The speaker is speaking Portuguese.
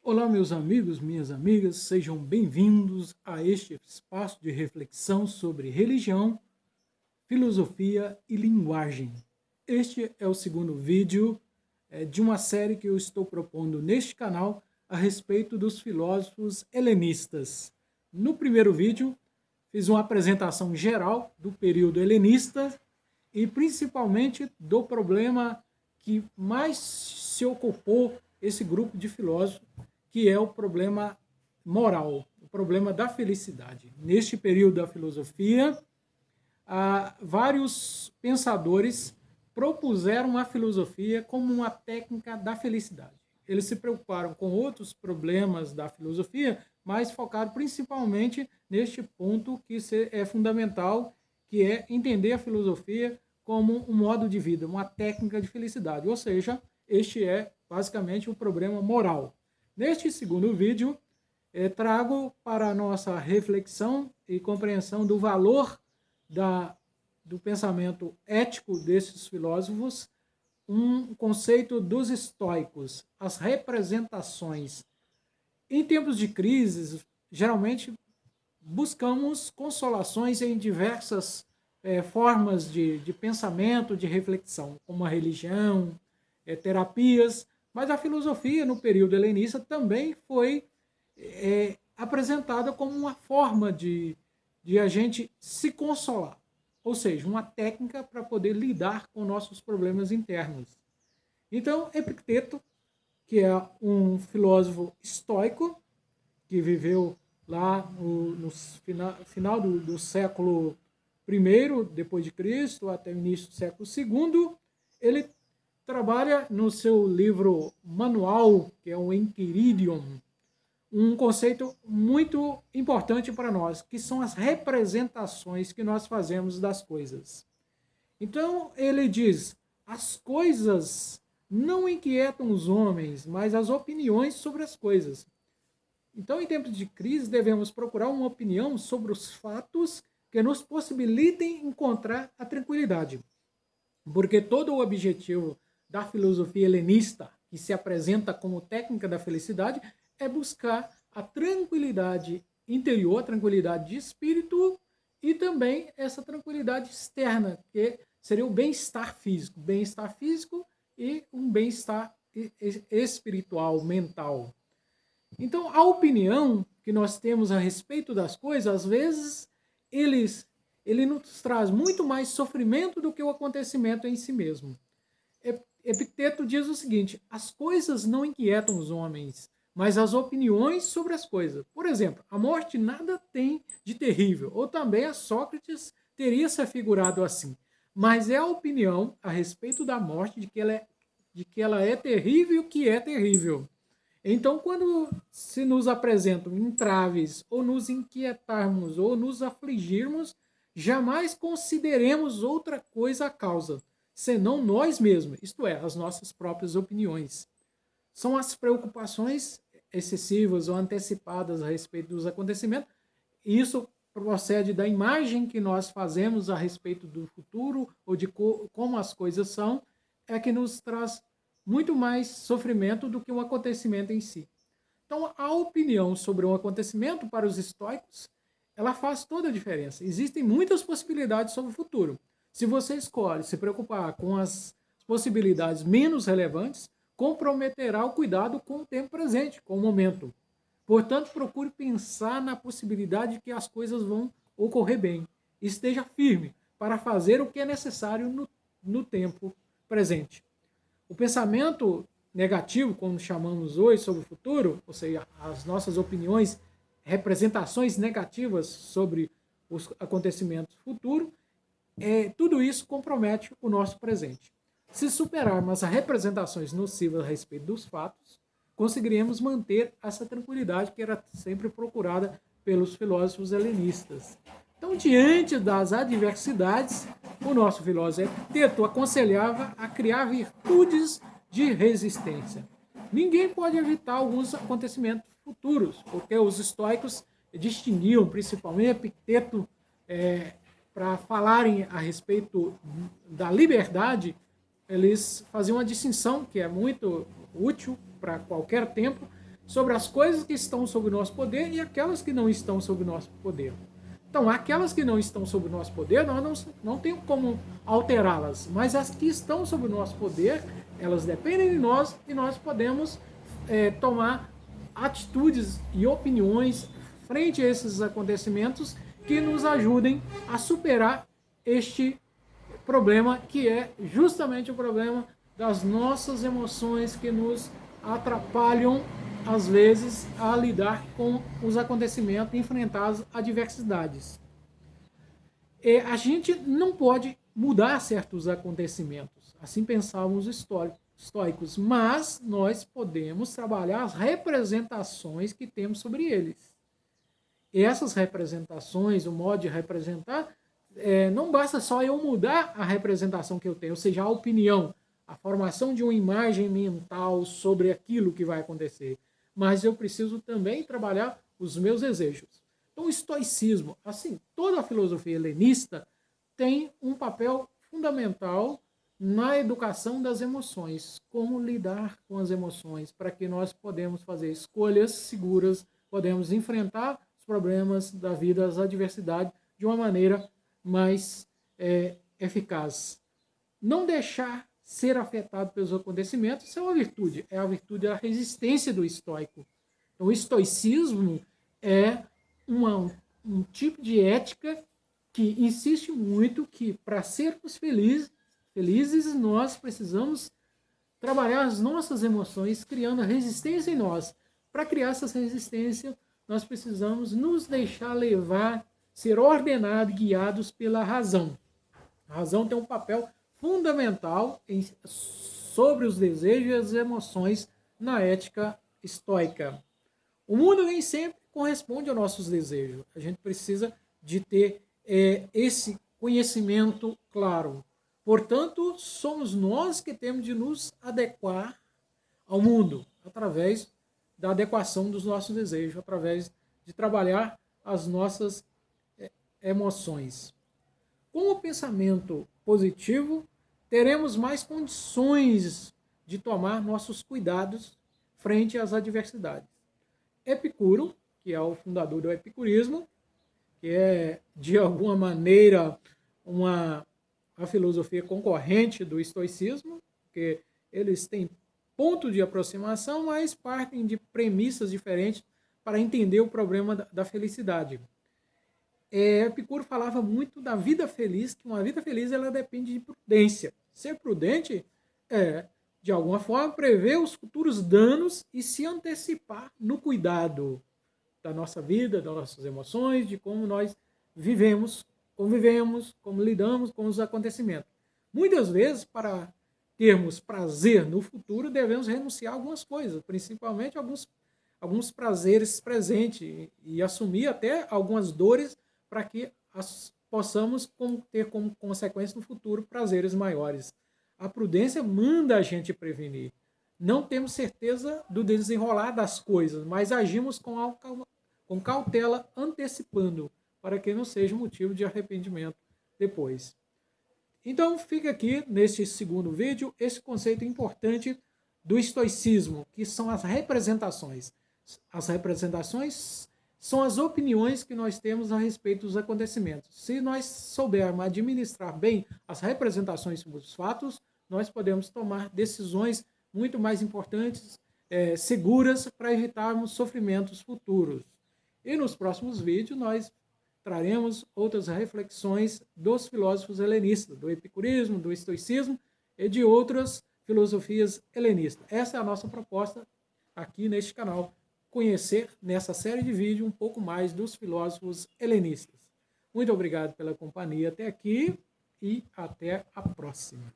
Olá, meus amigos, minhas amigas, sejam bem-vindos a este espaço de reflexão sobre religião, filosofia e linguagem. Este é o segundo vídeo de uma série que eu estou propondo neste canal a respeito dos filósofos helenistas. No primeiro vídeo, fiz uma apresentação geral do período helenista e principalmente do problema que mais se ocupou esse grupo de filósofos, que é o problema moral, o problema da felicidade. Neste período da filosofia, vários pensadores propuseram a filosofia como uma técnica da felicidade. Eles se preocuparam com outros problemas da filosofia, mas focaram principalmente neste ponto que é fundamental, que é entender a filosofia como um modo de vida, uma técnica de felicidade. Ou seja, este é basicamente o problema moral. Neste segundo vídeo, trago para a nossa reflexão e compreensão do valor do pensamento ético desses filósofos um conceito dos estoicos, as representações. Em tempos de crises, geralmente buscamos consolações em diversas formas de pensamento, de reflexão, como a religião, terapias, mas a filosofia no período helenista também foi apresentada como uma forma de a gente se consolar, ou seja, uma técnica para poder lidar com nossos problemas internos. Então, Epicteto, que é um filósofo estoico, que viveu lá no final do século I depois de Cristo até o início do século II, ele trabalha no seu livro manual, que é o Enchiridion, um conceito muito importante para nós, que são as representações que nós fazemos das coisas. Então, ele diz, as coisas não inquietam os homens, mas as opiniões sobre as coisas. Então, em tempos de crise, devemos procurar uma opinião sobre os fatos que nos possibilitem encontrar a tranquilidade. Porque todo o objetivo da filosofia helenista, que se apresenta como técnica da felicidade, é buscar a tranquilidade interior, a tranquilidade de espírito e também essa tranquilidade externa, que seria o bem-estar físico e um bem-estar espiritual, mental. Então, a opinião que nós temos a respeito das coisas, às vezes, ele nos traz muito mais sofrimento do que o acontecimento em si mesmo. Epicteto diz o seguinte, as coisas não inquietam os homens, mas as opiniões sobre as coisas. Por exemplo, a morte nada tem de terrível, ou também a Sócrates teria se afigurado assim. Mas é a opinião a respeito da morte de que ela é terrível e o que é terrível. Então, quando se nos apresentam entraves, ou nos inquietarmos, ou nos afligirmos, jamais consideremos outra coisa a causa, senão nós mesmos, isto é, as nossas próprias opiniões. São as preocupações excessivas ou antecipadas a respeito dos acontecimentos. Isso procede da imagem que nós fazemos a respeito do futuro ou de como as coisas são, é que nos traz muito mais sofrimento do que o acontecimento em si. Então, a opinião sobre um acontecimento para os estoicos, ela faz toda a diferença. Existem muitas possibilidades sobre o futuro. Se você escolhe se preocupar com as possibilidades menos relevantes, comprometerá o cuidado com o tempo presente, com o momento. Portanto, procure pensar na possibilidade de que as coisas vão ocorrer bem. Esteja firme para fazer o que é necessário no tempo presente. O pensamento negativo, como chamamos hoje, sobre o futuro, ou seja, as nossas opiniões, representações negativas sobre os acontecimentos futuros, tudo isso compromete o nosso presente. Se superarmos as representações nocivas a respeito dos fatos, conseguiremos manter essa tranquilidade que era sempre procurada pelos filósofos helenistas. Então, diante das adversidades, o nosso filósofo Epicteto aconselhava a criar virtudes de resistência. Ninguém pode evitar alguns acontecimentos futuros, porque os estoicos distinguiam, principalmente Epicteto, para falarem a respeito da liberdade, eles faziam uma distinção que é muito útil para qualquer tempo, sobre as coisas que estão sob o nosso poder e aquelas que não estão sob o nosso poder. Então, aquelas que não estão sob o nosso poder, nós não temos como alterá-las, mas as que estão sob o nosso poder, elas dependem de nós e nós podemos tomar atitudes e opiniões frente a esses acontecimentos que nos ajudem a superar este problema, que é justamente o problema das nossas emoções que nos atrapalham, às vezes, a lidar com os acontecimentos e enfrentar as adversidades. A gente não pode mudar certos acontecimentos, assim pensavam os estoicos, mas nós podemos trabalhar as representações que temos sobre eles. E essas representações, o modo de representar, não basta só eu mudar a representação que eu tenho, ou seja, a opinião, a formação de uma imagem mental sobre aquilo que vai acontecer, mas eu preciso também trabalhar os meus desejos. Então, o estoicismo, assim, toda a filosofia helenista tem um papel fundamental na educação das emoções, como lidar com as emoções, para que nós podemos fazer escolhas seguras, podemos enfrentar os problemas da vida, as adversidades, de uma maneira mais eficaz. Não deixar ser afetado pelos acontecimentos, isso é uma virtude, é a virtude da resistência do estoico. Então, o estoicismo é um tipo de ética que insiste muito que, para sermos felizes, nós precisamos trabalhar as nossas emoções, criando a resistência em nós. Para criar essa resistência, nós precisamos nos deixar levar, ser ordenados e guiados pela razão. A razão tem um papel fundamental sobre os desejos e as emoções na ética estoica. O mundo nem sempre corresponde aos nossos desejos. A gente precisa de ter esse conhecimento claro. Portanto, somos nós que temos de nos adequar ao mundo através da adequação dos nossos desejos, através de trabalhar as nossas emoções. Com o pensamento positivo, teremos mais condições de tomar nossos cuidados frente às adversidades. Epicuro, que é o fundador do epicurismo, que é, de alguma maneira, a filosofia concorrente do estoicismo, porque eles têm ponto de aproximação, mas partem de premissas diferentes para entender o problema da felicidade. Epicuro falava muito da vida feliz, que uma vida feliz ela depende de prudência. Ser prudente é, de alguma forma, prever os futuros danos e se antecipar no cuidado da nossa vida, das nossas emoções, de como nós vivemos, convivemos, como lidamos com os acontecimentos. Muitas vezes, para termos prazer no futuro, devemos renunciar a algumas coisas, principalmente alguns prazeres presentes e assumir até algumas dores para que possamos ter como consequência no futuro prazeres maiores. A prudência manda a gente prevenir. Não temos certeza do desenrolar das coisas, mas agimos com cautela, antecipando, para que não seja motivo de arrependimento depois. Então, fica aqui, neste segundo vídeo, esse conceito importante do estoicismo, que são as representações. As representações são as opiniões que nós temos a respeito dos acontecimentos. Se nós soubermos administrar bem as representações sobre os fatos, nós podemos tomar decisões muito mais importantes, seguras, para evitarmos sofrimentos futuros. E nos próximos vídeos nós traremos outras reflexões dos filósofos helenistas, do epicurismo, do estoicismo e de outras filosofias helenistas. Essa é a nossa proposta aqui neste canal, conhecer nessa série de vídeos um pouco mais dos filósofos helenistas. Muito obrigado pela companhia até aqui e até a próxima.